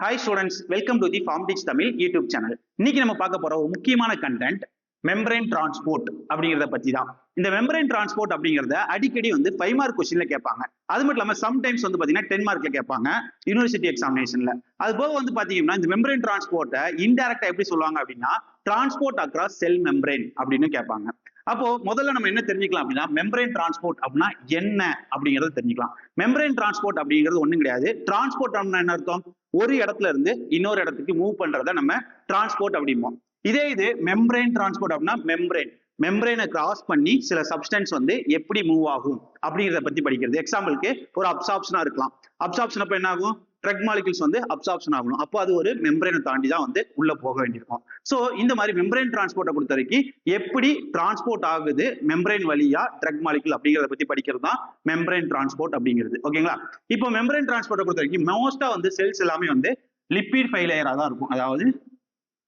Hi students, welcome to the PharmTeach Tamil YouTube channel. இன்னைக்கு நம்ம பார்க்க போற ஒரு முக்கியமான கண்டென்ட் மெம்பரேன் டிரான்ஸ்போர்ட் அப்படிங்கறத பத்தி தான். இந்த மெம்பரேன் டிரான்ஸ்போர்ட் அப்படிங்கறத அடிக்கடி 5 மார்க் क्वेश्चनல கேட்பாங்க. அது மட்டும் இல்லாம சம்டைம்ஸ் பாத்தீங்கன்னா 10 மார்க்ல கேட்பாங்க யுனிவர்சிட்டி எக்ஸாமினேஷன்ல. அது போக பாத்தீங்கன்னா இந்த மெம்பரேன் டிரான்ஸ்போர்ட்டை இன்டைரக்டா எப்படி சொல்லுவாங்க அப்படின்னா டிரான்ஸ்போர்ட் அக்ராஸ் செல் மெம்பரேன் அப்படின்னு கேட்பாங்க. அப்போ முதல்ல நம்ம என்ன தெரிஞ்சுக்கலாம் அப்படின்னா மெம்பரேன் டிரான்ஸ்போர்ட் அப்படின்னா என்ன அப்படிங்கறத தெரிஞ்சுக்கலாம். மெம்பரேன் டிரான்ஸ்போர்ட் அப்படிங்கிறது ஒண்ணும் கிடையாது. டிரான்ஸ்போர்ட் அப்படின்னா என்ன அர்த்தம்? ஒரு இடத்துல இருந்து இன்னொரு இடத்துக்கு மூவ் பண்றத நம்ம டிரான்ஸ்போர்ட் அப்படிம்போம். இது மெம்பரேன் டிரான்ஸ்போர்ட் அப்படின்னா மெம்பரேனை கிராஸ் பண்ணி சில சப்ஸ்டன்ஸ் எப்படி மூவ் ஆகும் அப்படிங்கிறத பத்தி படிக்கிறது. எக்ஸாம்பிளுக்கு ஒரு அப்சார்ப்ஷனா இருக்கலாம். அப்சார்ப்ஷன் அப்ப என்ன ஆகும்? ட்ரக் மாலிகுல்ஸ் அப்சார்ப்ஷன் ஆகணும். அப்போ அது ஒரு மெம்பரேனை தாண்டி தான் உள்ள போக வேண்டியிருக்கும். சோ இந்த மாதிரி மெம்பரேன் டிரான்ஸ்போர்ட்டை பொறுத்த வரைக்கும் எப்படி டிரான்ஸ்போர்ட் ஆகுது மெம்பரேன் வழியா ட்ரக் மாலிகுல் அப்படிங்கிறத பத்தி படிக்கிறது தான் மெம்பரேன் டிரான்ஸ்போர்ட் அப்படிங்கிறது. ஓகேங்களா? இப்போ மெம்பரேன் டிரான்ஸ்போர்ட்டை பொறுத்த வரைக்கும் மோஸ்டா செல்ஸ் எல்லாமே லிப்பிட் ஃபை லேயரா தான் இருக்கும். அதாவது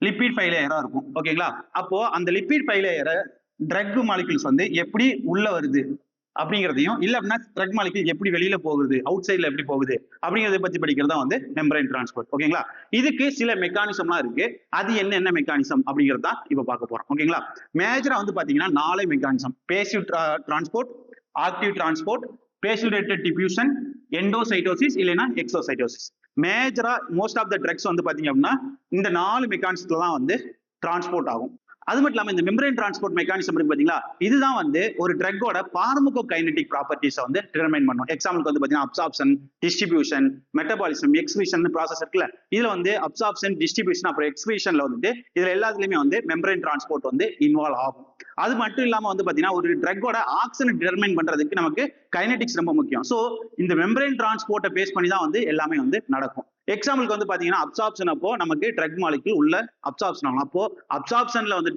லிப்பிட் ஃபை லேயரா இருக்கும். ஓகேங்களா? அப்போ அந்த லிப்பிட் ஃபை லேயரை ட்ரக் மாலிகுல்ஸ் எப்படி உள்ள வருது அப்படிங்கிறதையும் இல்ல அப்படின்னா ட்ரக் மாலிகுல் எப்படி வெளியில போகுது, அவுட் சைட்ல எப்படி போகுது அப்படிங்கறத பத்தி படிக்கிறது தான் மெம்பரேன் டிரான்ஸ்போர்ட். ஓகேங்களா? இதுக்கு சில மெக்கானிசம்லாம் இருக்கு. அது என்ன மெக்கானிசம் அப்படிங்கறத இப்ப பார்க்க போறோம். ஓகேங்களா? மேஜரா பாத்தீங்கன்னா 4 mechanism: passive transport, active transport, facilitated diffusion, endocytosis இல்லைன்னா எக்ஸோசைட்டோசிஸ். மேஜரா மோஸ்ட் ஆஃப் த ட்ரக்ஸ் பாத்தீங்க அப்படின்னா இந்த 4 மெக்கானிசத்துல தான் டிரான்ஸ்போர்ட் ஆகும். அது மட்டும் இல்லாம இந்த மெம்பரேன் டிரான்ஸ்போர்ட் மெக்கானிசம் இருக்கு பாத்தீங்களா, இதுதான் ஒரு ட்ரக்கோட பார்மகோகைனடிக் ப்ராப்பர்ட்டிஸை டிட்டர்மைன் பண்ணும். எக்ஸாம்பிளுக்கு பாத்தீங்கன்னா absorption, distribution, metabolism, excretion process இருக்குல்ல, இதுல அப்சார்ப்ஷன், டிஸ்ட்ரிபியூஷன் அப்புறம் எக்ஸ்கிரீஷன்ல இதுல எல்லாத்துலயுமே மெம்பரேன் டிரான்ஸ்போர்ட் இன்வால்வ் ஆகும். அது மட்டும் இல்லாம பாத்தீங்கன்னா ஒரு ட்ரக்கோட ஆக்சிஜனை டிட்டர்மைன் பண்றதுக்கு நமக்கு கைனடிக்ஸ் ரொம்ப முக்கியம். சோ இந்த மெம்பரேன் டிரான்ஸ்போர்ட்டை பேஸ் பண்ணி தான் எல்லாமே நடக்கும். எக்ஸாம்பிளுக்கு பாத்தீங்கன்னா அப்சார்ப்ஷன் அப்போ நமக்கு ட்ரக் மாலிகுல் உள்ள அப்சார்ப்ஷன் ஆகும். அப்போ அப்சார்ப்ஷன்ல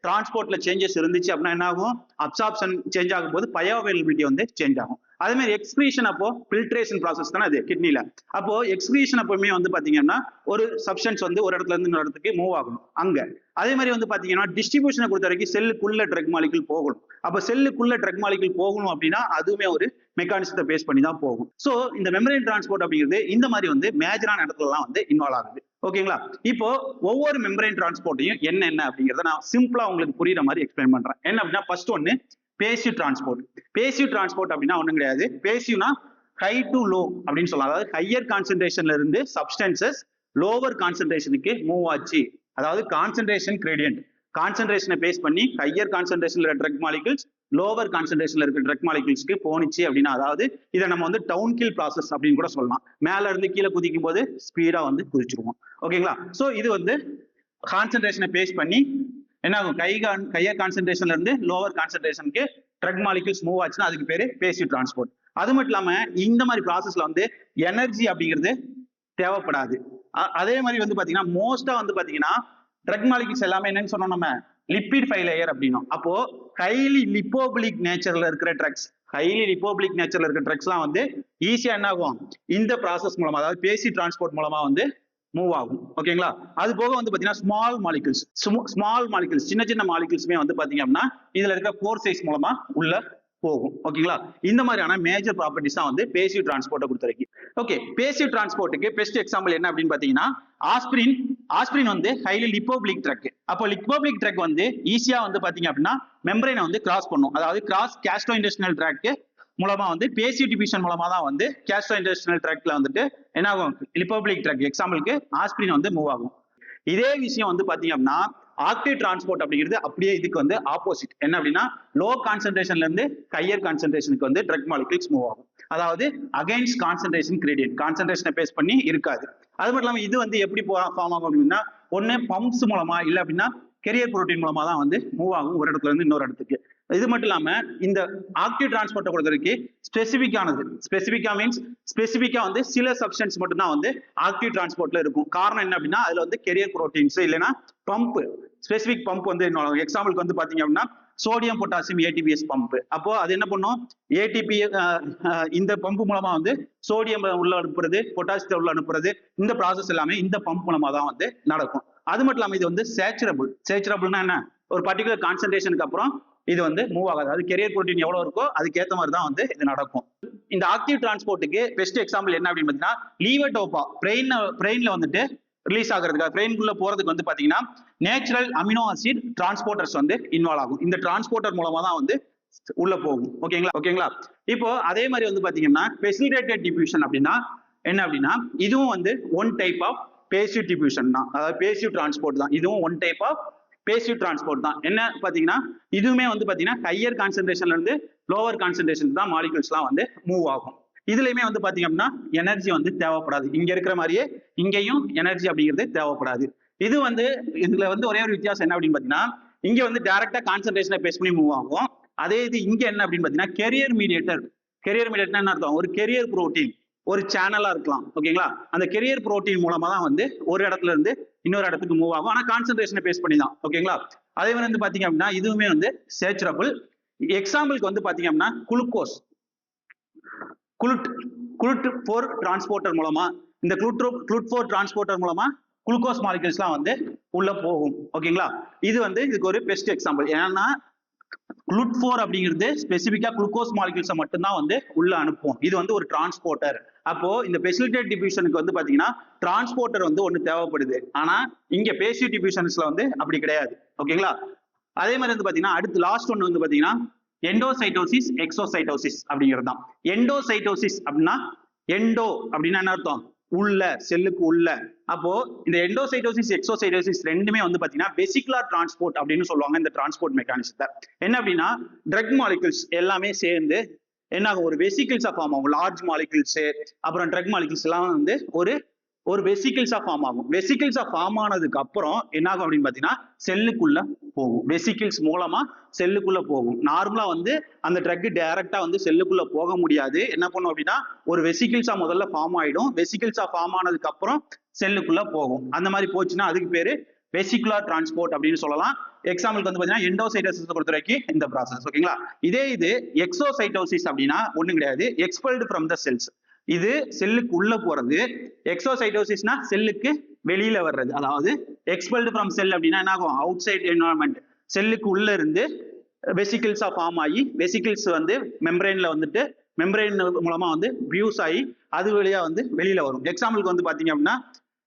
டிரான்ஸ்போர்ட்ல சேஞ்சஸ் இருந்துச்சு அப்படின்னா என்ன ஆகும்? அப்சார்ப்ஷன் சேஞ்ச் ஆகும் போது பயோஅவைலபிலிட்டி சேஞ்ச் ஆகும். அதே மாதிரி எக்ஸ்கிரீஷன் அப்போ ஃபில்ட்ரேஷன் ப்ராசஸ் தானே அது கிட்னில. அப்போ எக்ஸ்கிரீஷன் அப்பவுமே பாத்தீங்கன்னா ஒரு சப்ஸ்டன்ஸ் ஒரு இடத்துல இருந்து இன்னொரு இடத்துக்கு மூவ் ஆகணும் அங்க. அதே மாதிரி பாத்தீங்கன்னா டிஸ்ட்ரிபியூஷனை பொறுத்த வரைக்கும் செல்லுக்குள்ள ட்ரக் மாலிகுல் போகணும். அப்ப செல்லுக்குள்ள ட்ரக் மாலிகுல் போகணும் அப்படின்னா அதுவுமே ஒரு மெக்கானிசத்தை பேஸ் பண்ணி தான் போகும். சோ இந்த மெம்பரேன் டிரான்ஸ்போர்ட் அப்படிங்கிறது இந்த மாதிரி மேஜரான இடத்துலலாம் இன்வால்வ் ஆகுது. ஓகேங்களா? இப்போ ஒவ்வொரு மெம்பரேன் டிரான்ஸ்போர்ட்டையும் என்ன அப்படிங்கறத நான் சிம்பிளா உங்களுக்கு புரியுற மாதிரி எக்ஸ்பிளைன் பண்றேன். என்ன அப்படின்னா first passive transport. Passive transport அப்படின்னா ஒண்ணும் கிடையாது. பேசிவ்னா ஹை டு லோ அப்படின்னு சொல்லலாம். அதாவது ஹையர் கான்சென்ட்ரேஷன்ல இருந்து சப்ஸ்டன்சஸ் லோவர் கான்சென்ட்ரேஷனுக்கு மூவ் ஆச்சு. அதாவது கான்சென்ட்ரேஷன் கிரேடியன்ட். கான்சென்ட்ரேஷனை பேஸ் பண்ணி ஹையர் கான்சென்ட்ரேஷன்ல இருக்க ட்ரக் மாலிகுல்ஸ் லோவர் கான்சென்ட்ரேஷன்ல இருக்க ட்ரக் மாலிகுல்ஸ்க்கு போனிச்சு அப்படின்னா அதாவது இதை நம்ம டவுன் கில் ப்ராசஸ் அப்படின்னு கூட சொல்லலாம். மேல இருந்து கீழே குதிக்கும் போது ஸ்பீடா குதிச்சிருவோம். ஓகேங்களா? சோ இது கான்சென்ட்ரேஷனை பேஸ் பண்ணி என்ன ஆகும்? ஹையர் கான்சென்ட்ரேஷன்ல இருந்து லோவர் கான்சென்ட்ரேஷனுக்கு ட்ரக் மாலிகுல்ஸ் மூவ் ஆச்சுன்னா அதுக்கு பேரு பேசிவ் டிரான்ஸ்போர்ட். அது மட்டும் இல்லாம இந்த மாதிரி ப்ராசஸ்ல எனர்ஜி அப்படிங்கிறது தேவைப்படாது. அதே மாதிரி பாத்தீங்கன்னா மோஸ்டா பாத்தீங்கன்னா ட்ரக் மாலிகுல்ஸ் எல்லாமே என்னன்னு சொன்னோம் நம்ம லிப்பிட் ஃபை லேயர் அப்படின்னும். அப்போ ஹைலி லிப்போபிலிக் நேச்சர்ல இருக்கிற ட்ரக்ஸ் எல்லாம் ஈஸியா என்ன ஆகும்? இந்த ப்ராசஸ் மூலமா அதாவது பேசிவ் டிரான்ஸ்போர்ட் மூலமா மூவ் ஆகும். ஓகேங்களா? அது போக பாத்தீங்கன்னா ஸ்மால் மாலிகுல்ஸ் சின்ன மாலிகுல்ஸ்மே பாத்தீங்க அப்படின்னா இதுல இருக்க போர் சைஸ் மூலமா உள்ள போகும். ஓகேங்களா? இந்த மாதிரியான மேஜர் ப்ராப்பர்ட்டிஸ் தான் பேசிவ் டிரான்ஸ்போர்ட்டை பொறுத்த வரைக்கும். ஓகே, பேசிவ் டிரான்ஸ்போர்ட்டுக்கு பெஸ்ட் எக்ஸாம்பிள் என்ன அப்படின்னு பாத்தீங்கன்னா ஆஸ்பிரின் ஹைலி லிப்போபிலிக் ட்ரக். அப்போ லிப்போபிலிக் ட்ரக் ஈஸியா பாத்தீங்க அப்படின்னா மெம்பரேனை கிராஸ் பண்ணும். அதாவது கிராஸ் கேஸ்ட்ரோஇன்டெஸ்டினல் ட்ராக் மூலமா பேசிவ் டிஃப்யூஷன் மூலமா தான் கேஸ்ட்ரோஇன்டெஸ்டினல் ட்ராக்ல என்ன ஆகும்? லிப்போபிலிக் ட்ரக் எக்ஸாம்பிளுக்கு ஆஸ்பிரின் மூவ் ஆகும். இதே விஷயம் பாத்தீங்க அப்படின்னா ஆக்டிவ் டிரான்ஸ்போர்ட் அப்படிங்கிறது அப்படியே இதுக்கு ஆப்போசிட். என்ன அப்படின்னா லோ கான்சென்ட்ரேஷன்ல இருந்து ஹையர் கான்சென்ட்ரேஷனுக்கு ட்ரக் மாலிகுல்ஸ் மூவ் ஆகும். அதாவது அகைன்ஸ்ட் கான்சென்ட்ரேஷன் கிரேடியன்ட். கான்சென்ட்ரேஷனை பேஸ் பண்ணி இருக்காது. அது மட்டும் இல்லாம இது எப்படி ஃபார்ம் ஆகும் அப்படின்னா ஒண்ணு பம்ப்ஸ் மூலமா இல்ல அப்படின்னா கெரியர் புரோட்டீன் மூலமா தான் மூவ் ஆகும் ஒரு இடத்துல இருந்து இன்னொரு இடத்துக்கு. இது மட்டும் இல்லாம இந்த ஆக்டிவ் டிரான்ஸ்போர்ட்டை பொறுத்த வரைக்கும் ஸ்பெசிபிக்கா சில சப்ஸ்டன்ஸ் மட்டும் தான் ஆக்டிவ் டிரான்ஸ்போர்ட்ல இருக்கும். காரணம் என்ன அப்படின்னா அதுல கெரியர் புரோட்டீன்ஸ் இல்லைன்னா பம்ப், ஸ்பெசிபிக் பம்ப் எக்ஸாம்பிளுக்கு பாத்தீங்க அப்படின்னா சோடியம் பொட்டாசியம் ஏடிபிஎஸ் பம்ப். அப்போ அது என்ன பண்ணும்? ஏடிபி இந்த பம்ப் மூலமா சோடியம் உள்ள அனுப்புறது, பொட்டாசியத்தை உள்ள அனுப்புறது, இந்த ப்ராசஸ் எல்லாமே இந்த பம்ப் மூலமா தான் நடக்கும். அது மட்டும் இல்லாம இது சேச்சுரபிள்னா என்ன? ஒரு பர்டிகுலர் கான்சென்ட்ரேஷனுக்கு அப்புறம் இது மூவ் ஆகாது. அது கெரியர் புரோட்டீன் எவ்வளவு இருக்கோ அதுக்கேற்ற மாதிரி தான் இது நடக்கும். இந்த ஆக்டிவ் டிரான்ஸ்போர்ட்டுக்கு பெஸ்ட் எக்ஸாம்பிள் என்ன அப்படின்னு பாத்தீங்கன்னா லீவடோபா பிரெயின்ல வந்துட்டு ரிலீஸ் ஆகிறதுக்கு பிரெயின்குள்ள போறதுக்கு வந்து பாத்தீங்கன்னா நேச்சுரல் அமினோ ஆசிட் டிரான்ஸ்போர்ட்டர்ஸ் வந்து இன்வால்வ் ஆகும். இந்த டிரான்ஸ்போர்ட்டர் மூலமா தான் வந்து உள்ள போகும். ஓகேங்களா. இப்போ அதே மாதிரி வந்து பாத்தீங்கன்னா ஃபெசிலிட்டேட்டட் டிஃப்யூஷன் அப்படின்னா என்ன அப்படின்னா இதுவும் வந்து one type of passive diffusion தான். அதாவது பேசிவ் டிரான்ஸ்போர்ட் தான். இதுவும் one type of passive transport தான். என்ன பாத்தீங்கன்னா இதுவுமே வந்து பாத்தீங்கன்னா ஹையர் கான்சென்ட்ரேஷன்ல இருந்து லோவர் கான்சென்ட்ரேஷன் தான் மாலிகூல்ஸ்லாம் வந்து மூவ் ஆகும். இதுலயுமே வந்து பாத்தீங்க அப்படின்னா எனர்ஜி வந்து தேவைப்படாது. இங்க இருக்கிற மாதிரியே இங்கேயும் எனர்ஜி அப்படிங்கிறது தேவைப்படாது. இது வந்து இதுல வந்து ஒரே ஒரு வித்தியாசம் என்ன அப்படின்னு பாத்தீங்கன்னா இங்க வந்து டைரக்டா கான்சென்ட்ரேஷனை பேஸ் பண்ணி மூவ் ஆகும். அதே இது இங்க என்ன அப்படின்னு பாத்தீங்கன்னா கெரியர் மீடியேட்டர் என்ன அர்த்தம், ஒரு கெரியர் புரோட்டீன் ஒரு சேனலா இருக்கலாம். ஓகேங்களா. அந்த கெரியர் புரோட்டீன் மூலமா தான் வந்து ஒரு இடத்துல இருந்து இன்னொரு இடத்துக்கு மூவ் ஆகும். ஆனா கான்சென்ட்ரேஷனை பேஸ் பண்ணி தான். ஓகேங்களா. அதே மாதிரி வந்து பாத்தீங்க அப்படின்னா இதுவுமே வந்து சேச்சுரபிள். எக்ஸாம்பிளுக்கு வந்து பாத்தீங்க அப்படின்னா குளுக்கோஸ் குளுட் 4 டிரான்ஸ்போர்ட்டர் மூலமா இந்த குளுட் 4 டிரான்ஸ்போர்ட்டர் மூலமா குளுக்கோஸ் மாலிகூல்ஸ்லாம் வந்து உள்ள போகும். ஓகேங்களா. இது வந்து இதுக்கு ஒரு பெஸ்ட் எக்ஸாம்பிள். ஏன்னா குளுட் 4 அப்படிங்கிறது ஸ்பெசிபிக்கா குளுக்கோஸ் மாலிகூல்ஸை மட்டும்தான் வந்து உள்ள அனுப்பும். இது வந்து ஒரு டிரான்ஸ்போர்ட்டர். அப்போ இந்த ஃபெசிலிட்டேட் டிஃப்யூஷனுக்கு வந்து பாத்தீங்கன்னா டிரான்ஸ்போர்ட்டர் வந்து ஒண்ணு தேவைப்படுது. ஆனா இங்க பேசிவ் டிஃப்யூஷன்ஸ்ல வந்து அப்படி கிடையாது. ஓகேங்களா. அதே மாதிரி வந்து பாத்தீங்கன்னா அடுத்து லாஸ்ட் ஒன்னு வந்து பாத்தீங்கன்னா எண்டோசைட்டோசிஸ் எக்ஸோசைட்டோசிஸ் அப்படிங்கிறது தான். எண்டோசைட்டோசிஸ் அப்படின்னா எண்டோ அப்படின்னா என்ன அர்த்தம், உள்ள செல்லுக்கு உள்ள. அப்போ இந்த எண்டோசைட்டோசிஸ் எக்ஸோசைட்டோசிஸ் ரெண்டுமே வந்து பாத்தீங்கன்னா வெசிகுலர் டிரான்ஸ்போர்ட் அப்படின்னு சொல்லுவாங்க இந்த டிரான்ஸ்போர்ட் மெக்கானிசத்தை. என்ன அப்படின்னா ட்ரக் மாலிகூல்ஸ் எல்லாமே சேர்ந்து என்ன ஆகும், ஒரு வெசிகிள்ஸா ஃபார்ம் ஆகும். லார்ஜ் மாலிகூல்ஸ் அப்புறம் ட்ரக் மாலிகூல்ஸ் எல்லாம் வந்து ஒரு வெசிகிள்ஸா ஃபார்ம் ஆகும். வெசிகிள்ஸா ஃபார்ம் ஆனதுக்கு அப்புறம் என்ன ஆகும் அப்படின்னு பாத்தீங்கன்னா செல்லுக்குள்ள போகும். வெசிகிள்ஸ் மூலமா செல்லுக்குள்ள போகும். நார்மலா வந்து அந்த ட்ரக் டைரக்டா வந்து செல்லுக்குள்ள போக முடியாது. என்ன பண்ணும் அப்படின்னா ஒரு வெசிகிள்ஸா முதல்ல ஃபார்ம் ஆயிடும். வெசிகிள்ஸா ஃபார்ம் ஆனதுக்கு அப்புறம் செல்லுக்குள்ள போகும். அந்த மாதிரி போச்சுன்னா அதுக்கு பேரு வெசிகுலர் டிரான்ஸ்போர்ட் அப்படின்னு சொல்லலாம். எக்ஸாம்பிளுக்கு வந்து பாத்தீங்கன்னா எண்டோசைட்டோசிஸ் பொறுத்த வரைக்கும் இந்த ப்ராசஸ். ஓகேங்களா. இது எக்ஸோசைட்டோசிஸ் அப்படின்னா ஒண்ணும் கிடையாது, எக்ஸ்பெல்டு ஃப்ரம் த செல்ஸ். இது செல்லுக்கு உள்ள போறது. எக்ஸோசைட்டோசிஸ்னா செல்லுக்கு வெளியில வர்றது. அதாவது எக்ஸ்பெல்டு ஃப்ரம் செல் அப்படின்னா என்ன ஆகும், அவுட் சைட் என்வரான்மெண்ட். செல்லுக்கு உள்ள இருந்து வெசிகிள்ஸா ஃபார்ம் ஆகி வெசிகிள்ஸ் வந்து மெம்பரேன்ல வந்துட்டு மெம்பரேன் மூலமா வந்து பியூஸ் ஆகி அது வழியா வந்து வெளியில வரும். எக்ஸாம்பிளுக்கு வந்து பாத்தீங்க அப்படின்னா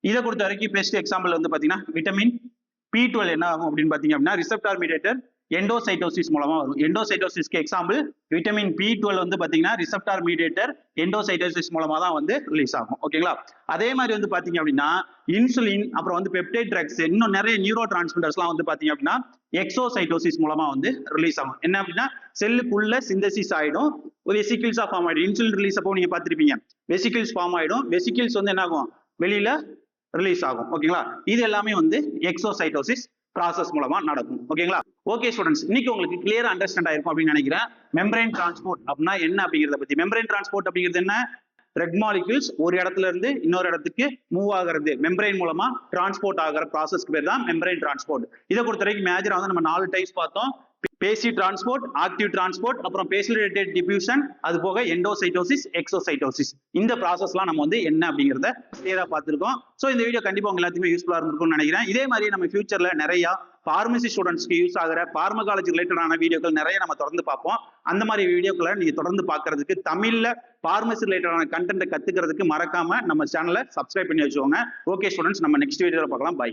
இதை பொறுத்த வரைக்கும் பெஸ்ட் எக்ஸாம்பிள் வந்து பாத்தீங்கன்னா விட்டமின் B12 என்ன ஆகும் அப்படின்னு பாத்தீங்க அப்படின்னா ரிசெப்டார் மீடியேட்டர் எண்டோசைட்டோசிஸ் மூலமா வரும். எண்டோசைட்டோசிஸ்க்கு எக்ஸாம்பிள் விட்டமின் B12 வந்து பாத்தீங்கன்னா ரிசெப்டார் மீடியேட்டர் எண்டோசைட்டோசிஸ் மூலமா தான் வந்து ரிலீஸ் ஆகும். ஓகேங்களா. அதே மாதிரி வந்து பாத்தீங்க அப்படின்னா இன்சுலின் அப்புறம் வந்து பெப்டைட் ட்ரக்ஸ் இன்னும் நிறைய நியூரோ டிரான்ஸ்மிட்டர்ஸ்லாம் வந்து பாத்தீங்க அப்படின்னா எக்ஸோசைட்டோசிஸ் மூலமா வந்து ரிலீஸ் ஆகும். என்ன அப்படின்னா செல்லுக்குள்ள சிந்தசிஸ் ஆயிடும், வெசிகிள்ஸா ஃபார்ம் ஆயிடும். இன்சுலின் ரிலீஸ் அப்போ நீங்க பாத்திருப்பீங்க, வெசிகிள்ஸ் ஃபார்ம் ஆயிடும். வெசிகிள்ஸ் வந்து என்ன ஆகும், வெளியில ரிலீஸ் ஆகும். ஓகேங்களா. இது எல்லாமே வந்து எக்ஸோசைட்டோசிஸ் ப்ராசஸ் மூலமா நடக்கும். ஓகேங்களா. ஓகே ஸ்டூடெண்ட்ஸ், இன்னைக்கு உங்களுக்கு கிளியரா அண்டர்ஸ்டாண்ட் ஆயிருக்கும் அப்படின்னு நினைக்கிறேன். மெம்பரேன் டிரான்ஸ்போர்ட் அப்படின்னா என்ன அப்படிங்கறத பத்தி. மெம்பரேன் டிரான்ஸ்போர்ட் அப்படிங்கிறது என்ன, ட்ரக் மாலிகூல்ஸ் ஒரு இடத்துல இருந்து இன்னொரு இடத்துக்கு மூவ் ஆகிறது, மெம்பரேன் மூலமா டிரான்ஸ்போர்ட் ஆகிற ப்ராசஸ்க்கு பேர் தான் மெம்பரேன் டிரான்ஸ்போர்ட். இதை பொறுத்த வரைக்கும் மேஜரா வந்து நம்ம 4 டைப்ஸ் பார்த்தோம். பேசிவ் டிரான்ஸ்போர்ட், ஆக்டிவ் டிரான்ஸ்போர்ட், அப்புறம் ஃபெசிலிட்டேட்டட் டிஃப்யூஷன், அது போக எண்டோசைட்டோசிஸ் எக்ஸோசைட்டோசிஸ். இந்த ப்ராசஸ்லாம் நம்ம வந்து என்ன அப்படிங்கறத கிளியரா பார்த்திருக்கோம். சோ இந்த வீடியோ கண்டிப்பா உங்க எல்லாத்துக்குமே யூஸ்ஃபுல்லா இருந்திருக்கும்னு நினைக்கிறேன். இதே மாதிரி நம்ம ஃபியூச்சர்ல நிறைய பார்மசி ஸ்டூடெண்ட்ஸ்க்கு யூஸ் ஆகிற பார்மகாலஜி ரிலேட்டடான வீடியோக்கள் நிறைய நம்ம தொடர்ந்து பார்ப்போம். அந்த மாதிரி வீடியோக்களை நீங்க தொடர்ந்து பார்க்கிறதுக்கு தமிழ்ல பார்மசி ரிலேட்டடான கண்டென்ட் கத்துக்கிறதுக்கு மறக்காம நம்ம சேனலை சப்ஸ்கிரைப் பண்ணி வச்சுக்கோங்க. ஓகே ஸ்டூடெண்ட்ஸ், நம்ம நெக்ஸ்ட் வீடியோல பார்க்கலாம். பை.